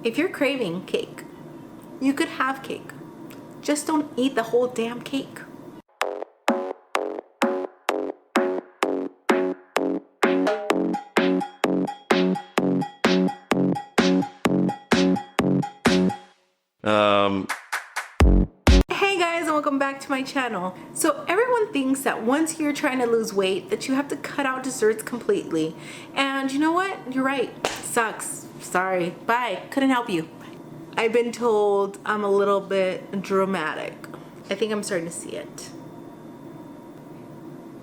if you're craving cake, you could have cake. Just don't eat the whole damn cake. Hey guys, and welcome back to my channel. So everyone thinks that once you're trying to lose weight that you have to cut out desserts completely. And you know what? You're right. Sucks. Sorry. Bye. Couldn't help you. I've been told I'm a little bit dramatic. I think I'm starting to see it.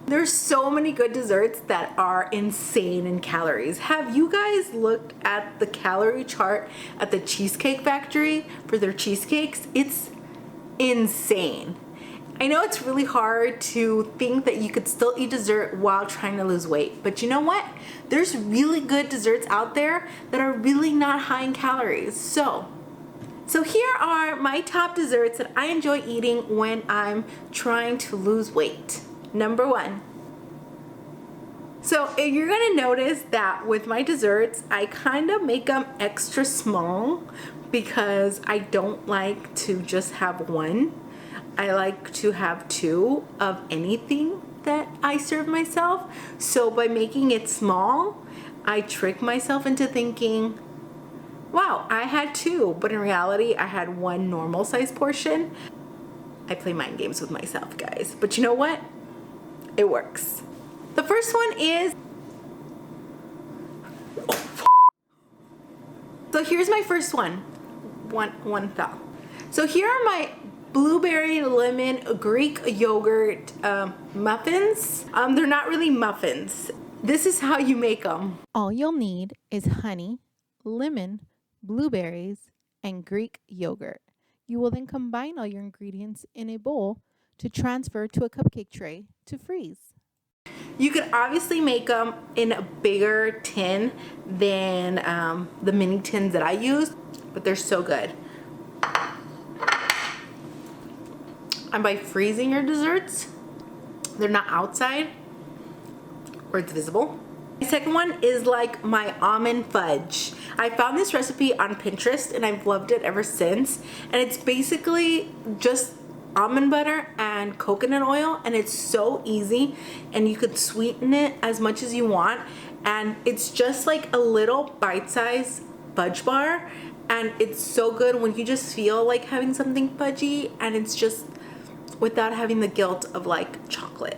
There's so many good desserts that are insane in calories. Have you guys looked at the calorie chart at the Cheesecake Factory for their cheesecakes? It's insane. I know it's really hard to think that you could still eat dessert while trying to lose weight, but you know what? There's really good desserts out there that are really not high in calories. So here are my top desserts that I enjoy eating when I'm trying to lose weight. Number 1. So you're gonna notice that with my desserts, I kind of make them extra small because I don't like to just have one. I like to have 2 of anything that I serve myself. So by making it small, I trick myself into thinking, wow, I had 2, but in reality, I had 1 normal size portion. I play mind games with myself, guys. But you know what? It works. The first one is... So here's my first one. One fell. So here are my blueberry lemon Greek yogurt muffins. They're not really muffins. This is how you make them. All you'll need is honey, lemon, blueberries, and Greek yogurt. You will then combine all your ingredients in a bowl to transfer to a cupcake tray to freeze. You could obviously make them in a bigger tin than the mini tins that I use, but they're so good. And by freezing your desserts, they're not outside or it's visible. My second one is like my almond fudge. I found this recipe on Pinterest and I've loved it ever since. And it's basically just almond butter and coconut oil, and it's so easy, and you could sweeten it as much as you want, and it's just like a little bite-sized fudge bar, and it's so good when you just feel like having something fudgy, and it's just without having the guilt of like chocolate.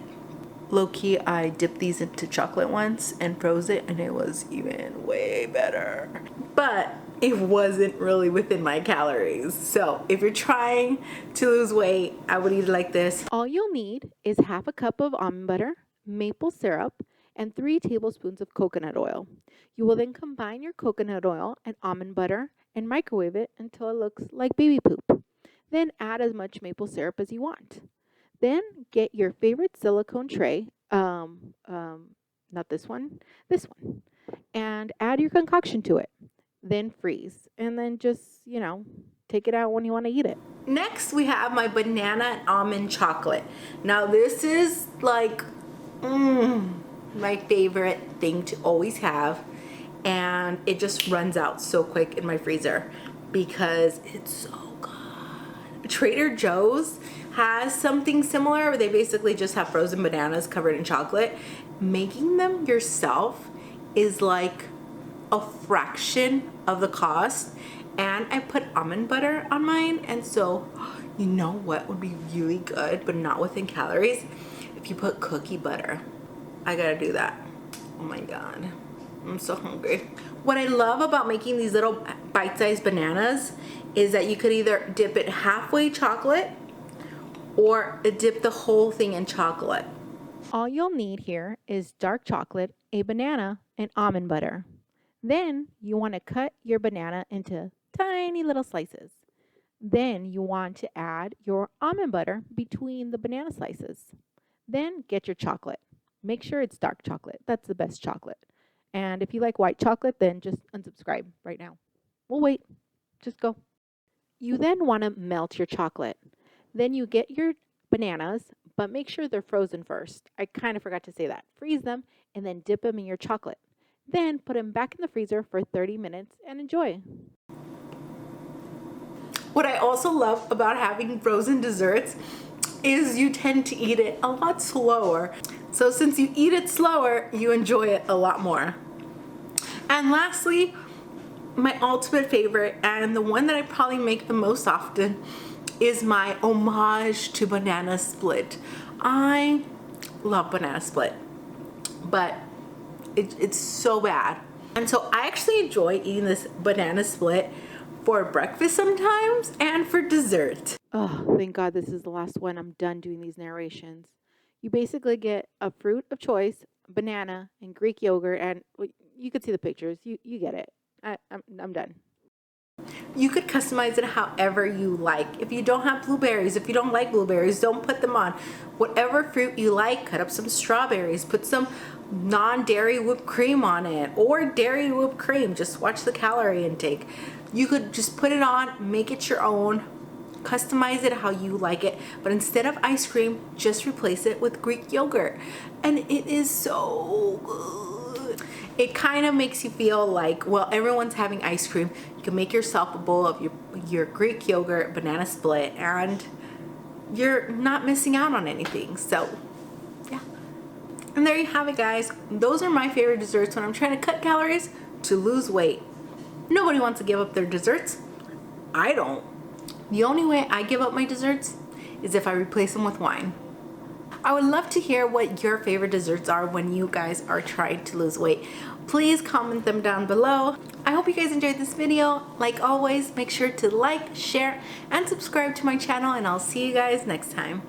Low-key, I dipped these into chocolate once and froze it, and it was even way better, but it wasn't really within my calories. So if you're trying to lose weight, I would eat it like this. All you'll need is half a cup of almond butter, maple syrup, and 3 tablespoons of coconut oil. You will then combine your coconut oil and almond butter and microwave it until it looks like baby poop. Then add as much maple syrup as you want. Then get your favorite silicone tray, not this one, and add your concoction to it. Then freeze, and then just, take it out when you want to eat it. Next, we have my banana and almond chocolate. Now, this is like my favorite thing to always have, and it just runs out so quick in my freezer because it's so good. Trader Joe's has something similar where they basically just have frozen bananas covered in chocolate. Making them yourself is like a fraction of the cost, and I put almond butter on mine, and so you know what would be really good but not within calories? If you put cookie butter. I gotta do that. Oh my god, I'm so hungry. What I love about making these little bite-sized bananas is that you could either dip it halfway chocolate or dip the whole thing in chocolate. All you'll need here is dark chocolate, a banana, and almond butter. Then you want to cut your banana into tiny little slices. Then you want to add your almond butter between the banana slices. Then get your chocolate. Make sure it's dark chocolate. That's the best chocolate. And if you like white chocolate, then just unsubscribe right now. We'll wait. Just go. You then want to melt your chocolate. Then you get your bananas, but make sure they're frozen first. I kind of forgot to say that. Freeze them and then dip them in your chocolate. Then put them back in the freezer for 30 minutes and enjoy. What I also love about having frozen desserts is you tend to eat it a lot slower. So since you eat it slower, you enjoy it a lot more. And lastly, my ultimate favorite, and the one that I probably make the most often, is my homage to banana split. I love banana split, but it's so bad. And so I actually enjoy eating this banana split for breakfast sometimes and for dessert. Oh, thank God this is the last one. I'm done doing these narrations. You basically get a fruit of choice, banana, and Greek yogurt, and you could see the pictures. You get it. I'm done. You could customize it however you like. If you don't have blueberries, if you don't like blueberries, don't put them on. Whatever fruit you like, cut up some strawberries, put some non-dairy whipped cream on it, or dairy whipped cream. Just watch the calorie intake. You could just put it on, make it your own, customize it how you like it, but instead of ice cream, just replace it with Greek yogurt. And it is so good. It kind of makes you feel like, well, everyone's having ice cream. You can make yourself a bowl of your Greek yogurt banana split, and you're not missing out on anything. So yeah. And there you have it, guys. Those are my favorite desserts when I'm trying to cut calories to lose weight. Nobody wants to give up their desserts. I don't. The only way I give up my desserts is if I replace them with wine. I would love to hear what your favorite desserts are when you guys are trying to lose weight. Please comment them down below. I hope you guys enjoyed this video. Like always, make sure to like, share, and subscribe to my channel, and I'll see you guys next time.